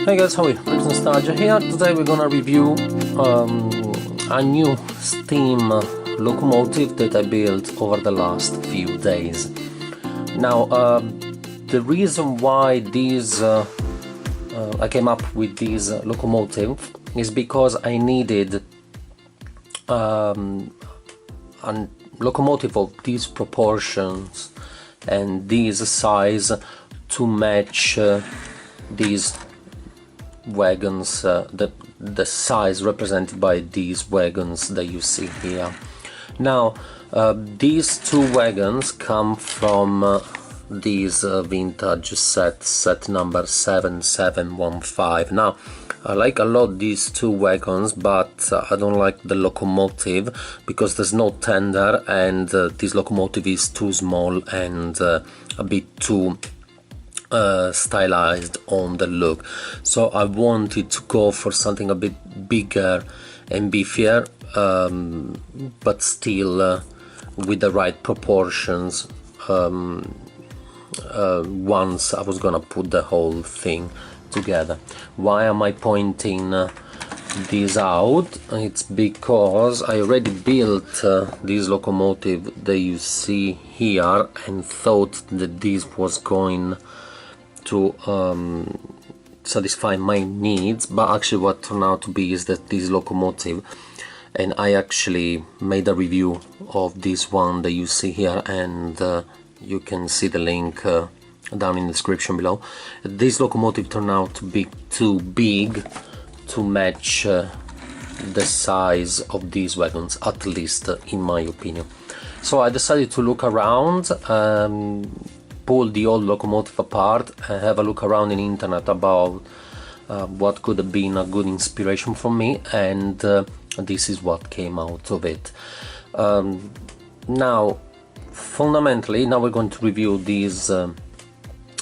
Hey guys, how are you? It's Nostalgia here. Today we're gonna review a new steam locomotive that I built over the last few days. Now, the reason why I came up with this locomotive is because I needed a locomotive of these proportions and this size to match these wagons, the size represented by these wagons that you see here. Now, these two wagons come from these vintage set number 7715. Now, I like a lot these two wagons, but I don't like the locomotive because there's no tender, and this locomotive is too small and a bit too stylized on the look. So I wanted to go for something a bit bigger and beefier, but still with the right proportions once I was gonna put the whole thing together. Why am I pointing this out? It's because I already built this locomotive that you see here and thought that this was going to satisfy my needs, but actually what turned out to be is that this locomotive, and I actually made a review of this one that you see here, and you can see the link down in the description below. This locomotive turned out to be too big to match the size of these wagons, at least in my opinion. So I decided to look around, pull the old locomotive apart and have a look around in the internet about what could have been a good inspiration for me, and this is what came out of it. Now fundamentally, now we're going to review this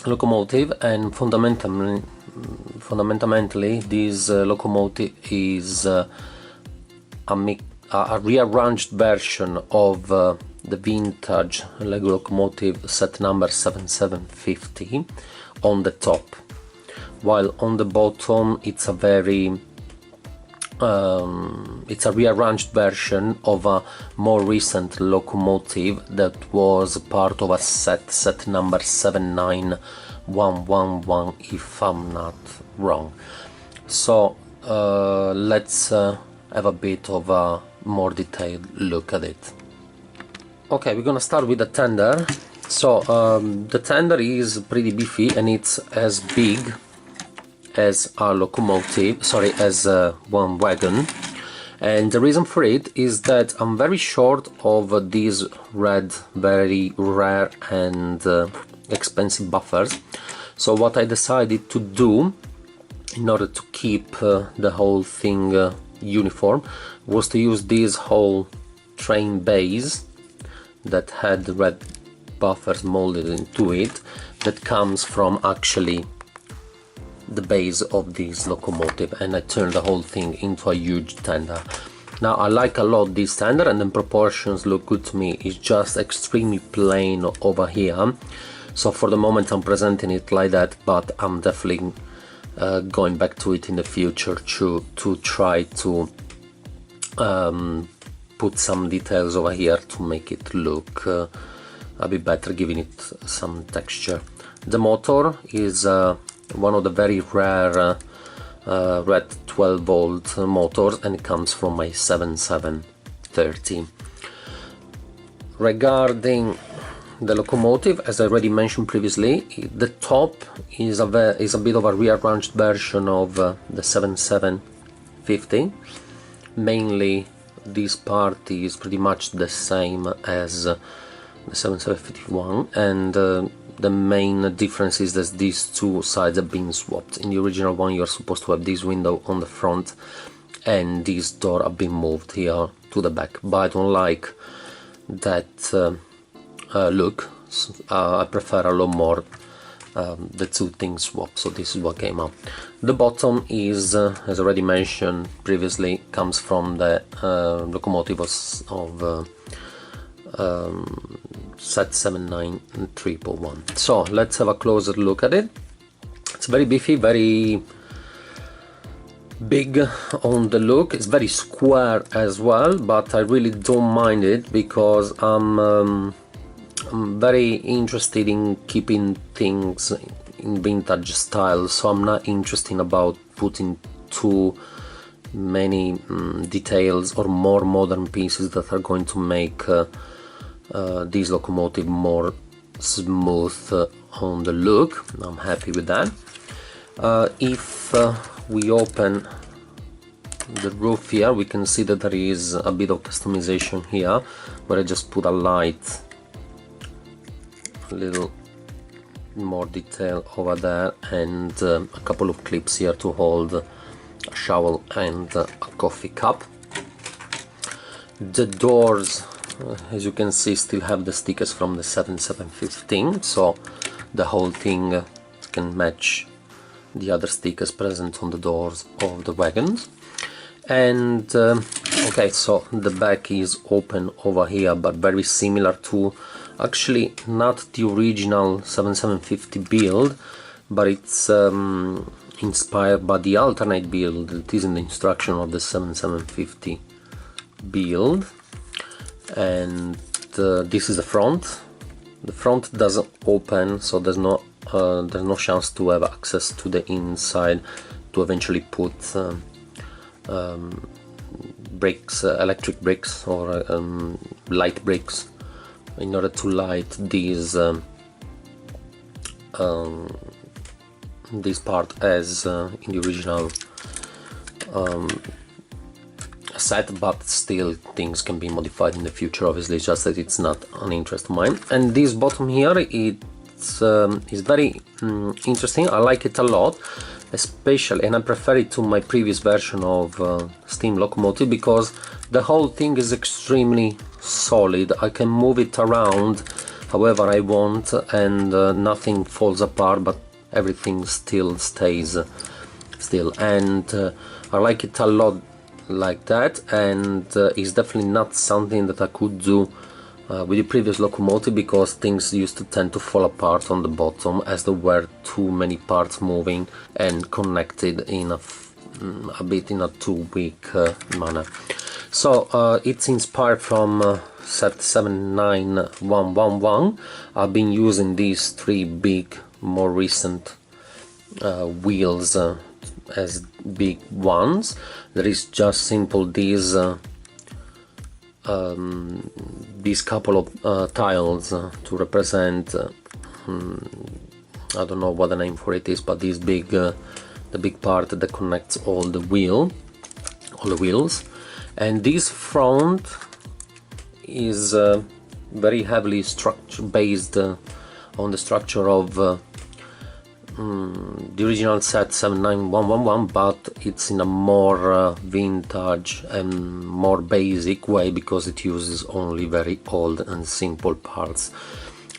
locomotive, and fundamentally this locomotive is a rearranged version of the vintage locomotive set number 7750 on the top, while on the bottom it's a very it's a rearranged version of a more recent locomotive that was part of a set number 79111, if I'm not wrong. So let's have a bit of a more detailed look at it. Okay, we're gonna start with the tender. So the tender is pretty beefy and it's as big as a locomotive, sorry, as one wagon, and the reason for it is that I'm very short of these red, very rare and expensive buffers. So what I decided to do in order to keep the whole thing uniform was to use this whole train base that had red buffers molded into it, that comes from actually the base of this locomotive, and I turned the whole thing into a huge tender. Now I like a lot this tender, and the proportions look good to me. It's just extremely plain over here, so for the moment I'm presenting it like that, but I'm definitely going back to it in the future to try to put some details over here to make it look a bit better, giving it some texture. The motor is one of the very rare red 12 volt motors, and it comes from my 7730. Regarding the locomotive, as I already mentioned previously, the top is a bit of a rearranged version of the 7750. Mainly this part is pretty much the same as the 7751, and the main difference is that these two sides have been swapped. In the original one you're supposed to have this window on the front and this door have been moved here to the back, but I don't like that look. I prefer a lot more the two things swapped, so this is what came out. The bottom is, as already mentioned previously, comes from the locomotive of set 79111. So let's have a closer look at it. It's very beefy, very big on the look. It's very square as well, but I really don't mind it because I'm very interested in keeping things in vintage style, so I'm not interested about putting too many details or more modern pieces that are going to make this locomotive more smooth on the look. I'm happy with that. If we open the roof here, we can see that there is a bit of customization here, where I just put a light, a little more detail over there, and a couple of clips here to hold a shovel and a coffee cup. The doors, as you can see, still have the stickers from the 7715, so the whole thing can match the other stickers present on the doors of the wagons. And okay, so the back is open over here, but very similar to, actually not the original 7750 build, but it's inspired by the alternate build that is in the instruction of the 7750 build. And this is the front. The front doesn't open, so there's no chance to have access to the inside to eventually put bricks, electric bricks or light bricks, in order to light these this part as in the original set, but still things can be modified in the future, obviously, just that it's not an interest of mine. And this bottom here, it's is very interesting. I like it a lot, especially, and I prefer it to my previous version of steam locomotive, because the whole thing is extremely solid. I can move it around however I want, and nothing falls apart, but everything still stays still. And I like it a lot like that, and it's definitely not something that I could do with the previous locomotive, because things used to tend to fall apart on the bottom as there were too many parts moving and connected in a bit in a too weak manner. So it's inspired from set 79111. I've been using these three big, more recent wheels as big ones. There is just simple these couple of tiles to represent I don't know what the name for it is, but this big the big part that connects all the wheels. And this front is very heavily based on the structure of the original set 79111, but it's in a more vintage and more basic way, because it uses only very old and simple parts.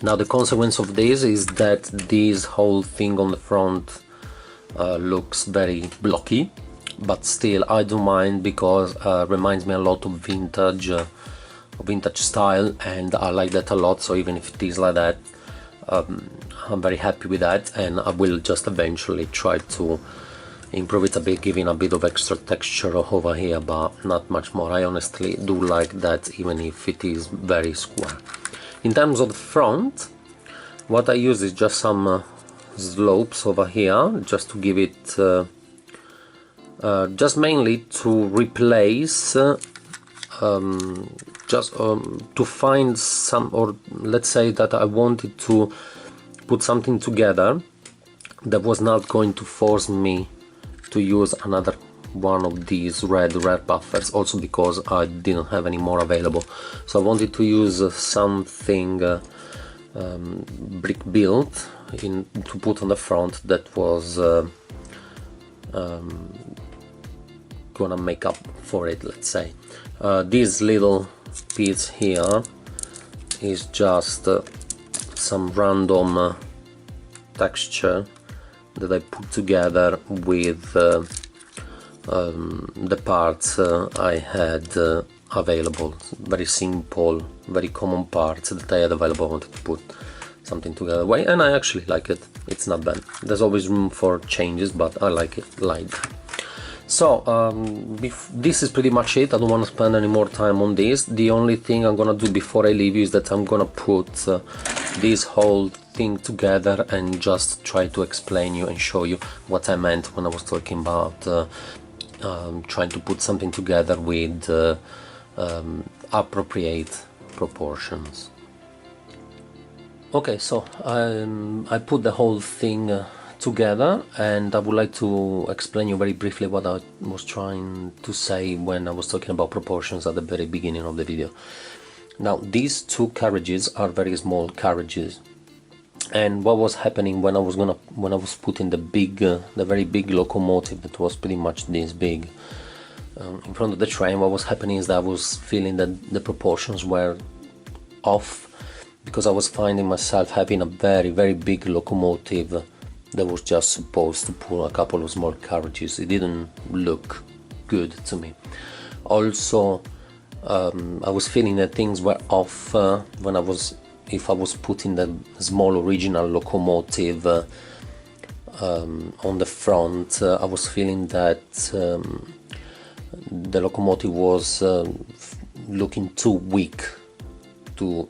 Now the consequence of this is that this whole thing on the front looks very blocky, but still I don't mind, because reminds me a lot of vintage style, and I like that a lot. So even if it is like that, I'm very happy with that, and I will just eventually try to improve it a bit, giving a bit of extra texture over here, but not much more. I honestly do like that, even if it is very square. In terms of the front, what I use is just some slopes over here, just to give it just mainly to replace to find some, or let's say that I wanted to put something together that was not going to force me to use another one of these red buffers, also because I didn't have any more available. So I wanted to use something brick built to put on the front that was gonna make up for it, let's say. This little piece here is just some random texture that I put together with the parts I had available. Very simple, very common parts that I had available. I wanted to put something together way, and I actually like it. It's not bad. There's always room for changes, but I like it like that. So this is pretty much it. I don't want to spend any more time on this. The only thing I'm gonna do before I leave you is that I'm gonna put this whole thing together and just try to explain you and show you what I meant when I was talking about trying to put something together with appropriate proportions. Okay, so I put the whole thing together, and I would like to explain you very briefly what I was trying to say when I was talking about proportions at the very beginning of the video. Now, these two carriages are very small carriages, and what was happening when I was putting the very big locomotive that was pretty much this big in front of the train, what was happening is that I was feeling that the proportions were off, because I was finding myself having a very, very big locomotive that was just supposed to pull a couple of small carriages. It didn't look good to me. Also, I was feeling that things were off if I was putting the small original locomotive on the front. I was feeling that the locomotive was looking too weak to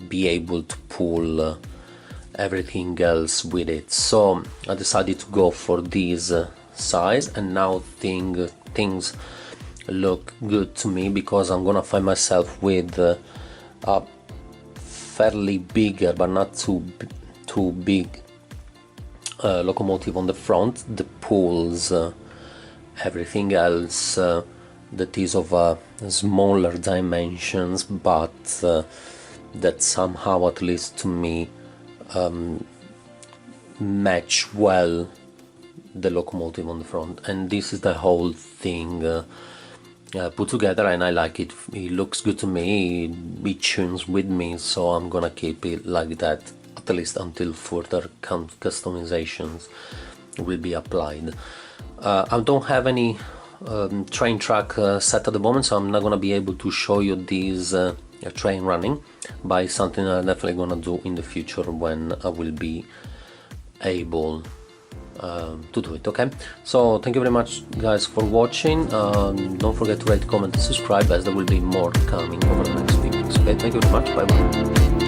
be able to pull everything else with it. So I decided to go for this size, and now things look good to me, because I'm gonna find myself with a fairly bigger but not too big locomotive on the front that pulls everything else that is of smaller dimensions, but that somehow, at least to me, match well the locomotive on the front. And this is the whole thing put together, and I like it. It looks good to me, it tunes with me, so I'm gonna keep it like that, at least until further customizations will be applied. I don't have any train track set at the moment, so I'm not gonna be able to show you these train running, but it's something I'm definitely gonna do in the future when I will be able to do it. Okay, so thank you very much, guys, for watching. Don't forget to rate, comment and subscribe, as there will be more coming over the next few weeks. Okay, thank you very much. Bye bye.